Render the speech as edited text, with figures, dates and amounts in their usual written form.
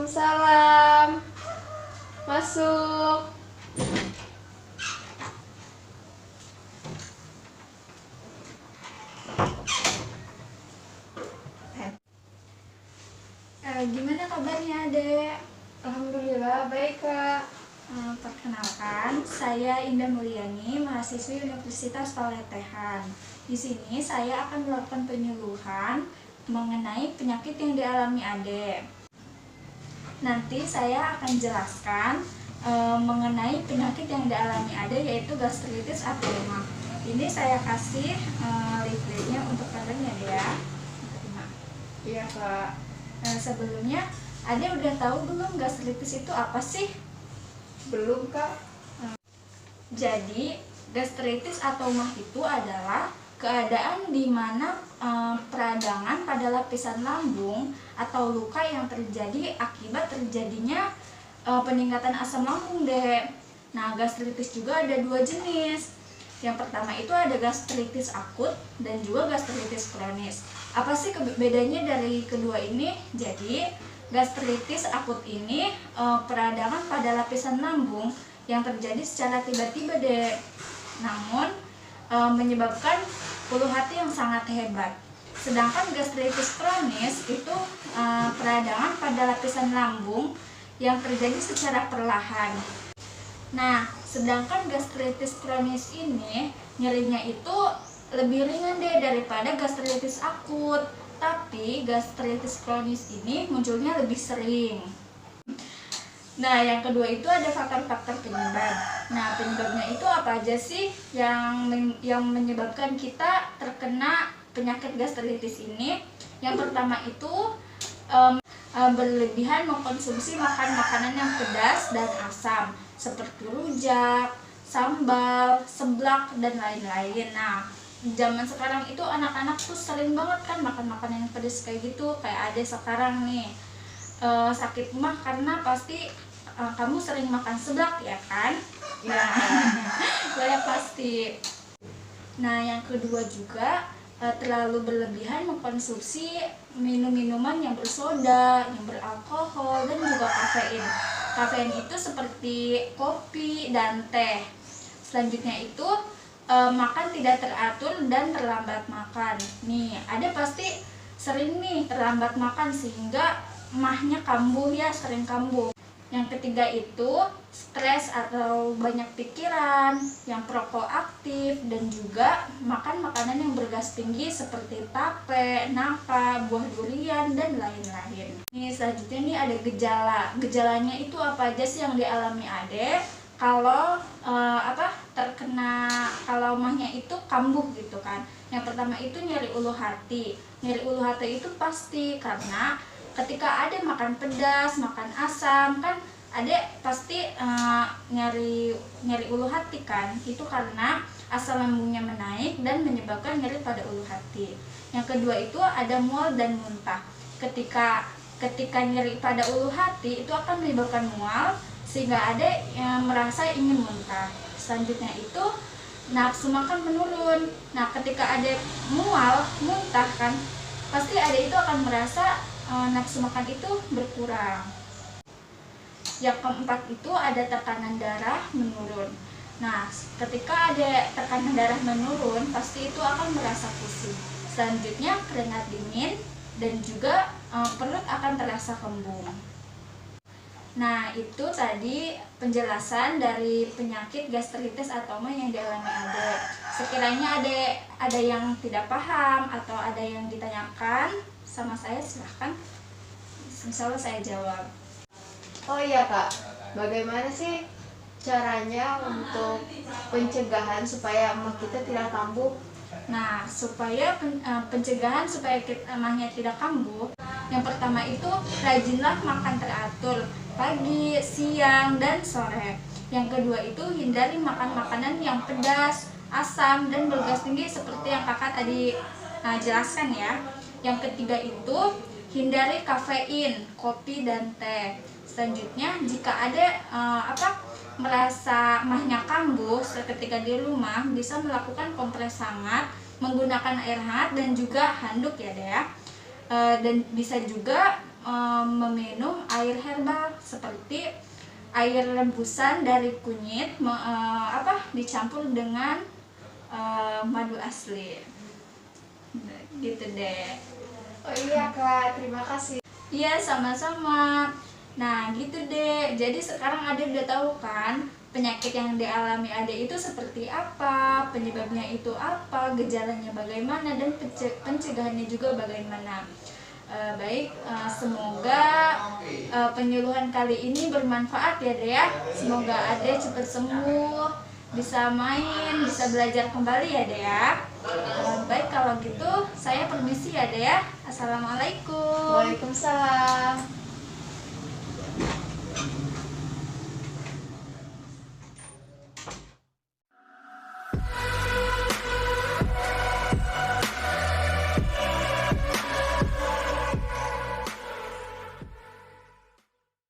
Waalaikumsalam. Masuk. Gimana kabarnya, Adek? Alhamdulillah baik, Kak. Perkenalkan, saya Indah Mulyani, mahasiswi Universitas Paletehan. Di sini saya akan melakukan penyuluhan mengenai penyakit yang dialami Adek. Nanti saya akan jelaskan mengenai penyakit yang dialami Adek, yaitu gastritis atau emah. Ini saya kasih leafletnya untuk kalian ya, Dek ya. Iya, Kak. Sebelumnya, Adek udah tahu belum gastritis itu apa sih? Belum, Kak. Jadi, gastritis atau emah itu adalah keadaan di mana peradangan pada lapisan lambung atau luka yang terjadi akibat terjadinya peningkatan asam lambung, Dek. Nah, gastritis juga ada dua jenis. Yang pertama itu ada gastritis akut dan juga gastritis kronis. Apa sih bedanya dari kedua ini? Jadi, gastritis akut ini peradangan pada lapisan lambung yang terjadi secara tiba-tiba, Dek. Namun menyebabkan ulu hati yang sangat hebat. Sedangkan gastritis kronis itu peradangan pada lapisan lambung yang terjadi secara perlahan. Nah, sedangkan gastritis kronis ini nyerinya itu lebih ringan deh daripada gastritis akut. Tapi gastritis kronis ini munculnya lebih sering. Nah, yang kedua itu ada faktor-faktor penyebab. Nah, penyebabnya itu apa aja sih yang menyebabkan kita terkena penyakit gastritis ini? Yang pertama itu berlebihan mengkonsumsi makanan yang pedas dan asam seperti rujak, sambal, seblak, dan lain-lain. Nah, zaman sekarang itu anak-anak tuh sering banget kan makan makanan yang pedas kayak gitu. Kayak Adek sekarang nih sakit emah karena pasti kamu sering makan seblak ya kan? Ya. Ya pasti. Nah, yang kedua juga terlalu berlebihan mengkonsumsi minuman yang bersoda, yang beralkohol, dan juga kafein. Kafein itu seperti kopi dan teh. Selanjutnya itu makan tidak teratur dan terlambat makan. Nih, ada pasti sering nih terlambat makan sehingga emahnya kambuh ya, sering kambuh. Yang ketiga itu stres atau banyak pikiran, yang perokok aktif, dan juga makan makanan yang bergas tinggi seperti tape, nangka, buah durian, dan lain-lain. Nih, selanjutnya nih ada gejala. Gejalanya itu apa aja sih yang dialami Adek kalau kalau emahnya itu kambuh gitu kan. Yang pertama itu nyeri ulu hati. Nyeri ulu hati itu pasti karena ketika Adek makan pedas, makan asam kan Adek pasti nyeri ulu hati kan. Itu karena asam lambungnya menaik dan menyebabkan nyeri pada ulu hati. Yang kedua itu ada mual dan muntah. Ketika nyeri pada ulu hati itu akan menyebabkan mual sehingga Adek merasa ingin muntah. Selanjutnya itu nafsu makan menurun. Nah, ketika Adek mual, muntah kan, pasti Adek itu akan merasa nafsu makan itu berkurang. Yang keempat itu ada tekanan darah menurun. Nah, ketika ada tekanan darah menurun, pasti itu akan merasa pusing. Selanjutnya keringat dingin dan juga perut akan terasa kembung. Nah, itu tadi penjelasan dari penyakit gastritis atau emah yang dialami Adek. Sekiranya ada yang tidak paham atau ada yang ditanyakan sama saya, silahkan. Insya Allah saya jawab. Oh iya, Kak. Bagaimana sih caranya untuk pencegahan supaya emah kita tidak kambuh? Nah, supaya pencegahan supaya emahnya tidak kambuh, yang pertama itu rajinlah makan teratur pagi, siang, dan sore. Yang kedua itu hindari makan makanan yang pedas, asam, dan bergas tinggi seperti yang kakak tadi jelaskan ya. Yang ketiga itu hindari kafein, kopi, dan teh. Selanjutnya jika ada merasa emahnya kambuh ketika di rumah, bisa melakukan kompres hangat menggunakan air hangat dan juga handuk ya Dea. Dan bisa juga meminum air herbal seperti air rebusan dari kunyit dicampur dengan madu asli. Gitu deh. Oh iya Kak, terima kasih. Iya, sama-sama. Nah, gitu deh. Jadi sekarang Ade udah tahu kan penyakit yang dialami Ade itu seperti apa, penyebabnya itu apa, gejalanya bagaimana, dan pencegahannya juga bagaimana. Semoga penyuluhan kali ini bermanfaat ya Ade ya. Semoga Ade cepat sembuh, bisa main, bisa belajar kembali ya Ade ya. Baik, kalau gitu saya permisi ya Ade ya. Assalamualaikum. Waalaikumsalam.